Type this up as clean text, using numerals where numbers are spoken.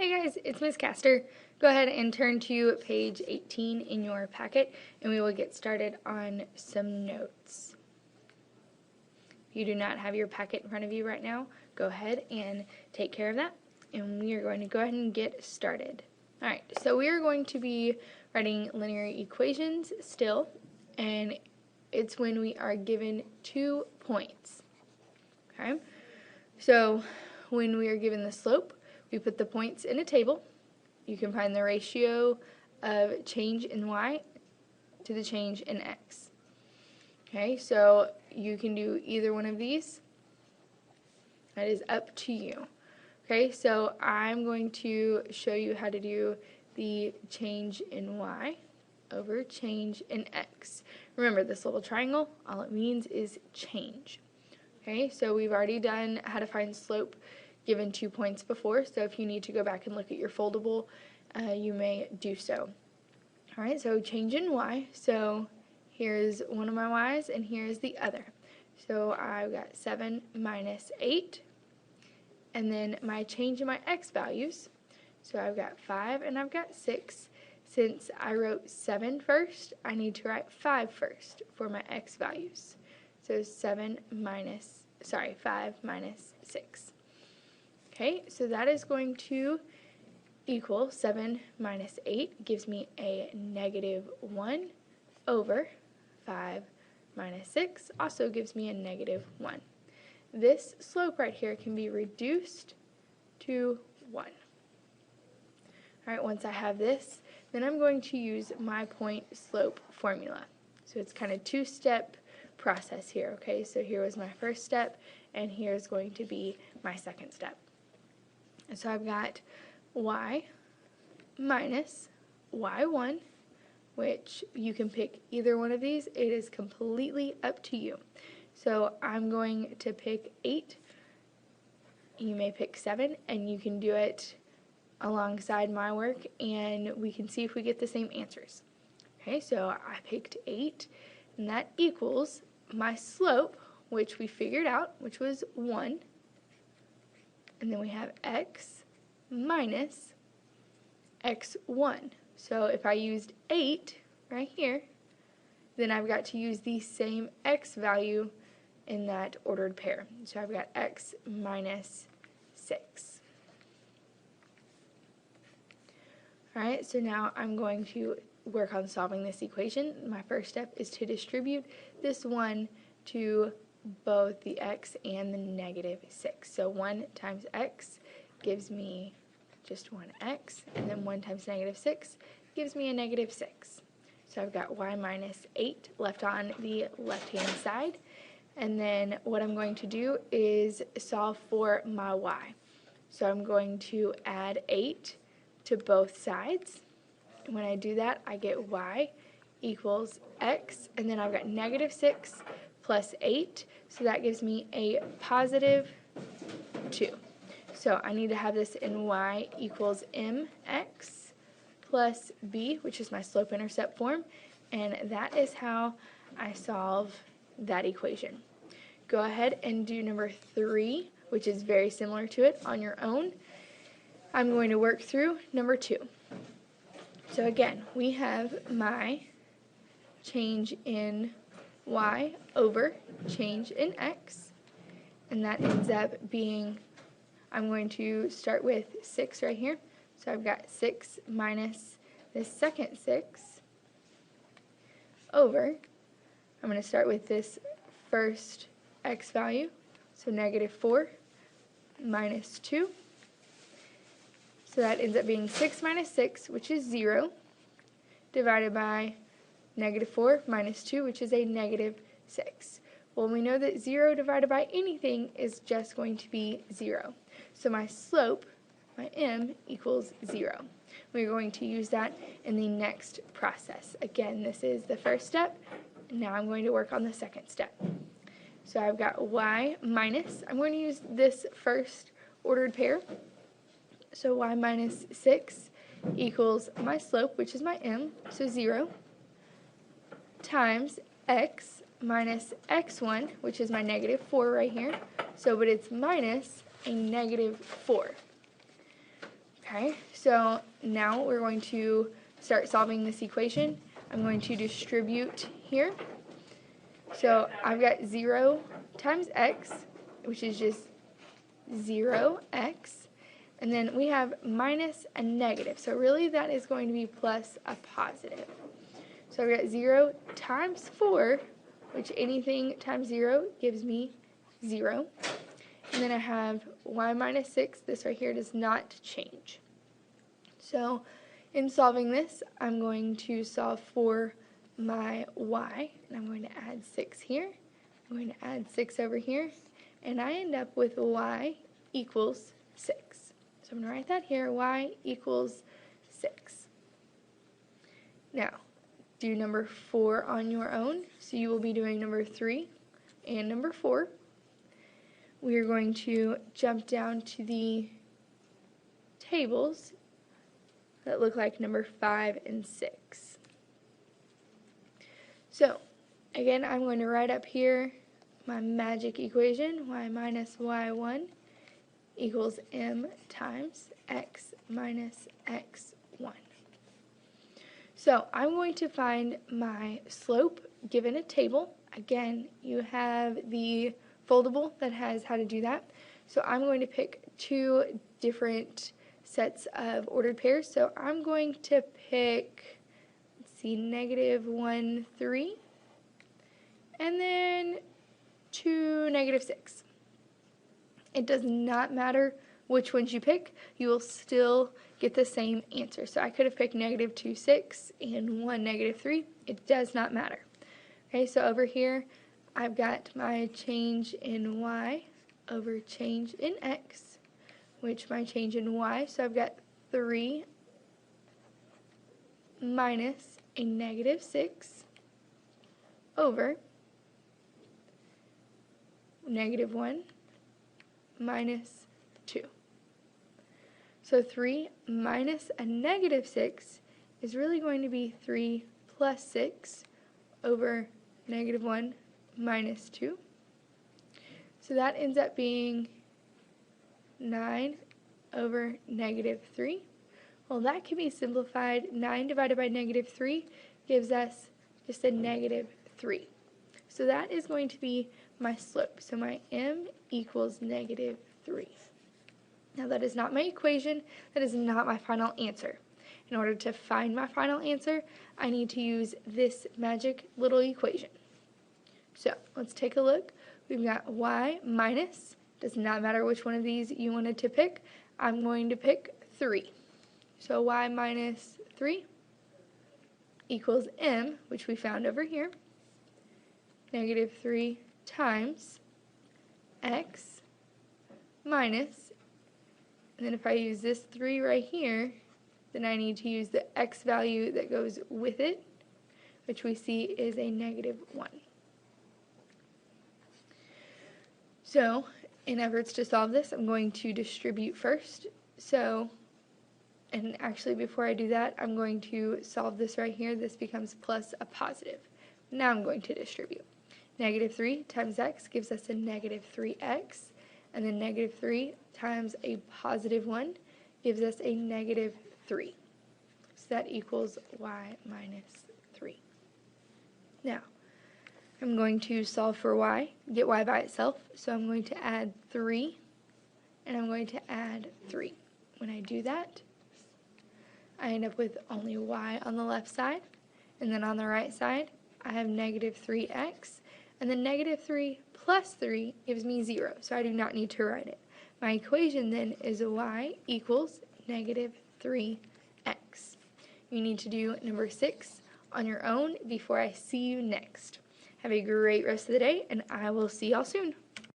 Hey guys, it's Ms. Castor. Go ahead and turn to page 18 in your packet and we will get started on some notes. If you do not have your packet in front of you right now, go ahead and take care of that and we are going to go ahead and get started. Alright, so we are going to be writing linear equations still, and it's when we are given 2 points. Okay, so when we are given the slope, we put the points in a table. You can find the ratio of change in y to the change in x. Okay, so you can do either one of these. That is up to you. Okay, so I'm going to show you how to do the change in y over change in x. Remember, this little triangle, all it means is change. Okay, so we've already done how to find slope given 2 points before, so if you need to go back and look at your foldable, you may do so. Alright, so change in y, so here's one of my y's and here's the other. So I've got 7 minus 8, and then my change in my x values, so I've got 5 and I've got 6. Since I wrote 7 first, I need to write 5 first for my x values. So 5 minus 6. Okay, so that is going to equal 7 minus 8 gives me a negative 1 over 5 minus 6 also gives me a negative 1. This slope right here can be reduced to 1. Alright, once I have this, then I'm going to use my point slope formula. So it's kind of two-step process here, okay? So here was my first step, and here's going to be my second step. And so I've got y minus y1, which you can pick either one of these. It is completely up to you. So I'm going to pick 8. You may pick 7, and you can do it alongside my work, and we can see if we get the same answers. Okay, so I picked 8, and that equals my slope, which we figured out, which was 1. And then we have x minus x1. So if I used 8 right here, then I've got to use the same x value in that ordered pair. So I've got x minus 6. Alright, so now I'm going to work on solving this equation. My first step is to distribute this 1 to both the x and the negative 6. So 1 times x gives me just 1x, and then 1 times negative 6 gives me a negative 6. So I've got y minus 8 left on the left-hand side, and then what I'm going to do is solve for my y. So I'm going to add 8 to both sides, and when I do that, I get y equals x, and then I've got negative 6 plus 8, so that gives me a positive 2. So I need to have this in y equals mx plus b, which is my slope-intercept form, and that is how I solve that equation. Go ahead and do number 3, which is very similar to it, on your own. I'm going to work through number 2. So again, we have my change in y over change in x, and that ends up being, I'm going to start with 6 right here. So I've got 6 minus the second 6 over, I'm going to start with this first x value, so negative 4 minus 2. So that ends up being 6 minus 6, which is 0, divided by negative 4 minus 2, which is a negative 6. Well, we know that 0 divided by anything is just going to be 0. So my slope, my m, equals 0. We're going to use that in the next process. Again, this is the first step. Now I'm going to work on the second step. So I've got y minus, I'm going to use this first ordered pair. So y minus 6 equals my slope, which is my m, so 0, times x minus x1, which is my negative 4 right here. So, but it's minus a negative 4. Okay, so now we're going to start solving this equation. I'm going to distribute here. So I've got 0 times x, which is just 0x. And then we have minus a negative. So really that is going to be plus a positive. So I've got 0 times 4, which anything times 0 gives me 0. And then I have y minus 6. This right here does not change. So in solving this, I'm going to solve for my y, and I'm going to add 6 here. I'm going to add 6 over here, and I end up with y equals 6. So I'm going to write that here, y equals 6. Now, do number 4 on your own. So you will be doing number 3 and number 4. We are going to jump down to the tables that look like number 5 and 6. So, again, I'm going to write up here my magic equation, y minus y1 equals m times x minus x1. So, I'm going to find my slope given a table. Again, you have the foldable that has how to do that. So, I'm going to pick 2 different sets of ordered pairs. So, I'm going to pick, let's see, -1, 3, and then 2, -6. It does not matter which ones you pick, you will still get the same answer. So I could have picked -2, 6 and 1, -3. It does not matter. Okay, so over here I've got my change in y over change in x, which my change in y, so I've got 3 minus a -6 over -1 minus 2. So 3 minus a -6 is really going to be 3 plus 6 over -1 minus 2. So that ends up being 9 over -3. Well, that can be simplified. 9 divided by -3 gives us just a -3. So that is going to be my slope. So my m equals -3. Now that is not my equation. That is not my final answer. In order to find my final answer, I need to use this magic little equation. So let's take a look. We've got y minus, does not matter which one of these you wanted to pick. I'm going to pick 3. So y minus 3 equals m, which we found over here, -3 times x minus, and then if I use this 3 right here, then I need to use the x value that goes with it, which we see is a -1. So, in efforts to solve this, I'm going to distribute first. So, and actually before I do that, I'm going to solve this right here. This becomes plus a positive. Now I'm going to distribute. -3 times x gives us a -3x, and then -3 times a +1 gives us a -3. So that equals y minus 3. Now, I'm going to solve for y, get y by itself, so I'm going to add 3, and I'm going to add 3. When I do that, I end up with only y on the left side, and then on the right side, I have -3x, and then -3 plus 3 gives me 0, so I do not need to write it. My equation then is y equals -3x. You need to do number 6 on your own before I see you next. Have a great rest of the day, and I will see y'all soon.